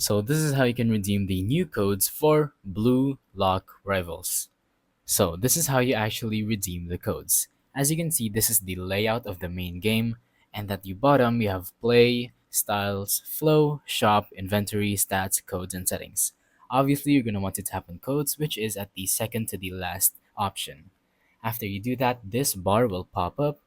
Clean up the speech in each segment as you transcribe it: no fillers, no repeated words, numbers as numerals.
So this is how you can redeem the new codes for Blue Lock Rivals. So this is how you actually redeem the codes. As you can see, this is the layout of the main game, and at the bottom you have play, styles, flow, shop, inventory, stats, codes, and settings. Obviously, you're going to want to tap on codes, which is at the second to the last option. After you do that, this bar will pop up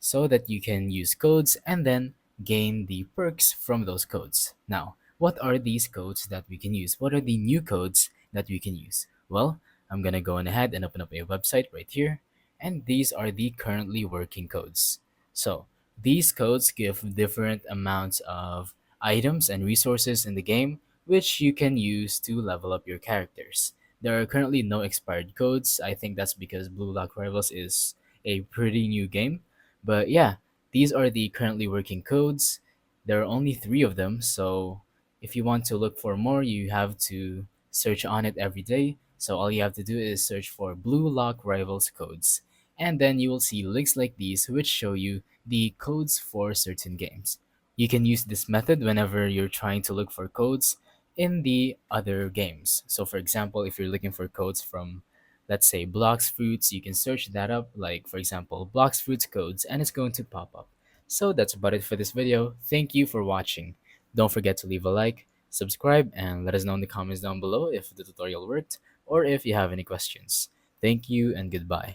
so that you can use codes and then gain the perks from those codes. Now, what are these codes that we can use? What are the new codes that we can use? Well, I'm gonna go on ahead and open up a website right here, and these are the currently working codes. So, these codes give different amounts of items and resources in the game, which you can use to level up your characters. There are currently no expired codes. I think that's because Blue Lock Rivals is a pretty new game, but yeah, these are the currently working codes. There are only three of them, so if you want to look for more, you have to search on it every day. So all you have to do is search for Blue Lock Rivals codes, and then you will see links like these which show you the codes for certain games. You can use this method whenever you're trying to look for codes in the other games. So for example, if you're looking for codes from, let's say, blocks fruits, you can search that up, like for example blocks fruits codes, and it's going to pop up. So that's about it for this video. Thank you for watching. Don't forget to leave a like, subscribe, and let us know in the comments down below if the tutorial worked or if you have any questions. Thank you and goodbye.